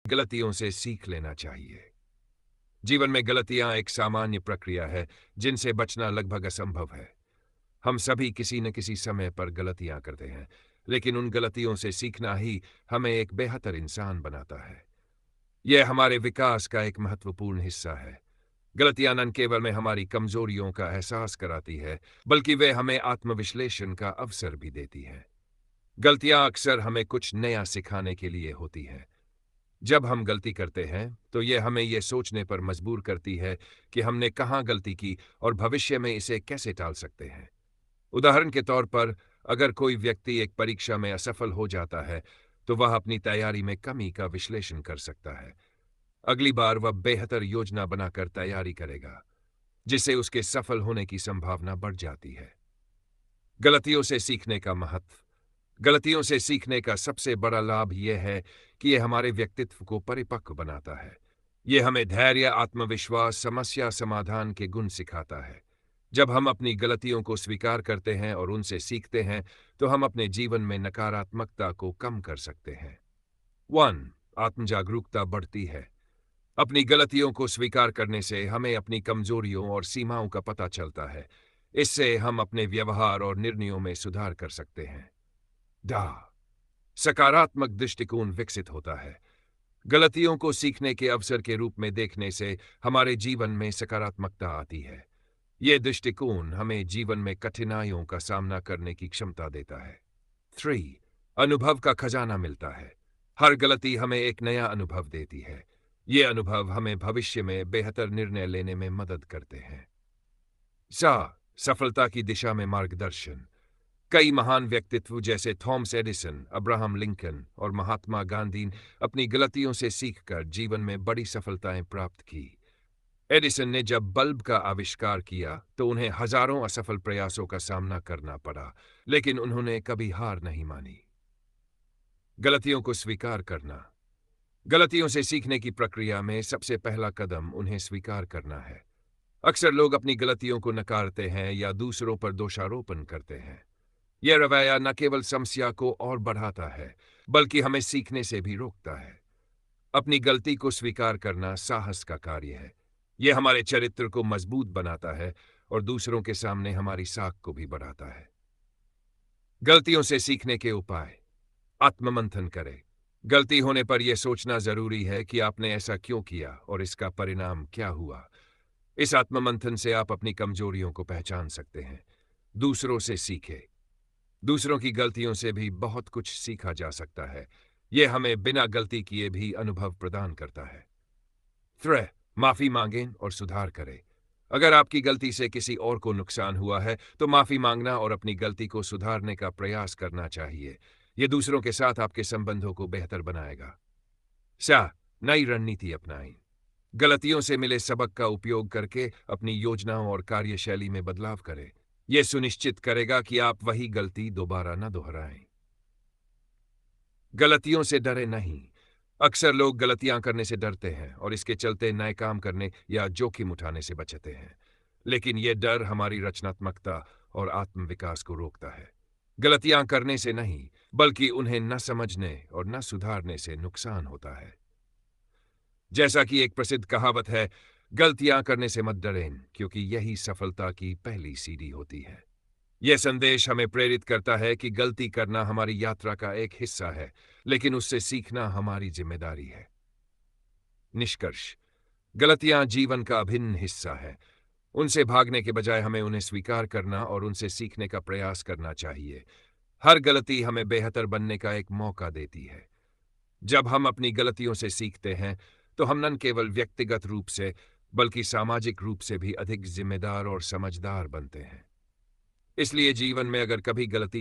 गलतियों से सीख लेना चाहिए। जीवन में गलतियां एक सामान्य प्रक्रिया है जिनसे बचना लगभग असंभव है। हम सभी किसी न किसी समय पर गलतियां करते हैं, लेकिन उन गलतियों से सीखना ही हमें एक बेहतर इंसान बनाता है। यह हमारे विकास का एक महत्वपूर्ण हिस्सा है। गलतियां न केवल में हमारी कमजोरियों का एहसास कराती है, बल्कि वे हमें आत्मविश्लेषण का अवसर भी देती है। गलतियां अक्सर हमें कुछ नया सिखाने के लिए होती हैं। जब हम गलती करते हैं तो यह हमें यह सोचने पर मजबूर करती है कि हमने कहाँ गलती की और भविष्य में इसे कैसे टाल सकते हैं। उदाहरण के तौर पर, अगर कोई व्यक्ति एक परीक्षा में असफल हो जाता है तो वह अपनी तैयारी में कमी का विश्लेषण कर सकता है। अगली बार वह बेहतर योजना बनाकर तैयारी करेगा, जिससे उसके सफल होने की संभावना बढ़ जाती है। गलतियों से सीखने का महत्व। गलतियों से सीखने का सबसे बड़ा लाभ यह है कि यह हमारे व्यक्तित्व को परिपक्व बनाता है। यह हमें धैर्य, आत्मविश्वास, समस्या समाधान के गुण सिखाता है। जब हम अपनी गलतियों को स्वीकार करते हैं और उनसे सीखते हैं, तो हम अपने जीवन में नकारात्मकता को कम कर सकते हैं। 1. आत्मजागरूकता बढ़ती है। अपनी गलतियों को स्वीकार करने से हमें अपनी कमजोरियों और सीमाओं का पता चलता है। इससे हम अपने व्यवहार और निर्णयों में सुधार कर सकते हैं। डा सकारात्मक दृष्टिकोण विकसित होता है। गलतियों को सीखने के अवसर के रूप में देखने से हमारे जीवन में सकारात्मकता आती है। यह दृष्टिकोण हमें जीवन में कठिनाइयों का सामना करने की क्षमता देता है। 3. अनुभव का खजाना मिलता है। हर गलती हमें एक नया अनुभव देती है। ये अनुभव हमें भविष्य में बेहतर निर्णय लेने में मदद करते हैं। सफलता की दिशा में मार्गदर्शन। कई महान व्यक्तित्व जैसे थॉमस एडिसन, अब्राहम लिंकन और महात्मा गांधी अपनी गलतियों से सीखकर जीवन में बड़ी सफलताएं प्राप्त की। एडिसन ने जब बल्ब का आविष्कार किया तो उन्हें हजारों असफल प्रयासों का सामना करना पड़ा, लेकिन उन्होंने कभी हार नहीं मानी। गलतियों को स्वीकार करना। गलतियों से सीखने की प्रक्रिया में सबसे पहला कदम उन्हें स्वीकार करना है। अक्सर लोग अपनी गलतियों को नकारते हैं या दूसरों पर दोषारोपण करते हैं। यह रवैया न केवल समस्या को और बढ़ाता है, बल्कि हमें सीखने से भी रोकता है। अपनी गलती को स्वीकार करना साहस का कार्य है। यह हमारे चरित्र को मजबूत बनाता है और दूसरों के सामने हमारी साख को भी बढ़ाता है। गलतियों से सीखने के उपाय। आत्ममंथन करें। गलती होने पर यह सोचना जरूरी है कि आपने ऐसा क्यों किया और इसका परिणाम क्या हुआ। इस आत्ममंथन से आप अपनी कमजोरियों को पहचान सकते हैं। दूसरों से सीखें। दूसरों की गलतियों से भी बहुत कुछ सीखा जा सकता है। यह हमें बिना गलती किए भी अनुभव प्रदान करता है। 3. माफी मांगें और सुधार करें। अगर आपकी गलती से किसी और को नुकसान हुआ है तो माफी मांगना और अपनी गलती को सुधारने का प्रयास करना चाहिए। यह दूसरों के साथ आपके संबंधों को बेहतर बनाएगा। नई रणनीति अपनाएं। गलतियों से मिले सबक का उपयोग करके अपनी योजनाओं और कार्यशैली में बदलाव करें। यह सुनिश्चित करेगा कि आप वही गलती दोबारा न दोहराएं। गलतियों से डरे नहीं। अक्सर लोग गलतियां करने से डरते हैं और इसके चलते नए काम करने या जोखिम उठाने से बचते हैं। लेकिन यह डर हमारी रचनात्मकता और आत्मविकास को रोकता है। गलतियां करने से नहीं, बल्कि उन्हें न समझने और न सुधारने से नुकसान होता है। जैसा कि एक प्रसिद्ध कहावत है, गलतियां करने से मत डरें, क्योंकि यही सफलता की पहली सीढ़ी होती है। यह संदेश हमें प्रेरित करता है कि गलती करना हमारी यात्रा का एक हिस्सा है, लेकिन उससे सीखना हमारी जिम्मेदारी है। निष्कर्ष। गलतियां जीवन का अभिन्न हिस्सा है। उनसे भागने के बजाय हमें उन्हें स्वीकार करना और उनसे सीखने का प्रयास करना चाहिए। हर गलती हमें बेहतर बनने का एक मौका देती है। जब हम अपनी गलतियों से सीखते हैं तो हम न केवल व्यक्तिगत रूप से, बल्कि सामाजिक रूप से भी अधिक जिम्मेदार और समझदार बनते हैं। इसलिए जीवन में अगर कभी गलती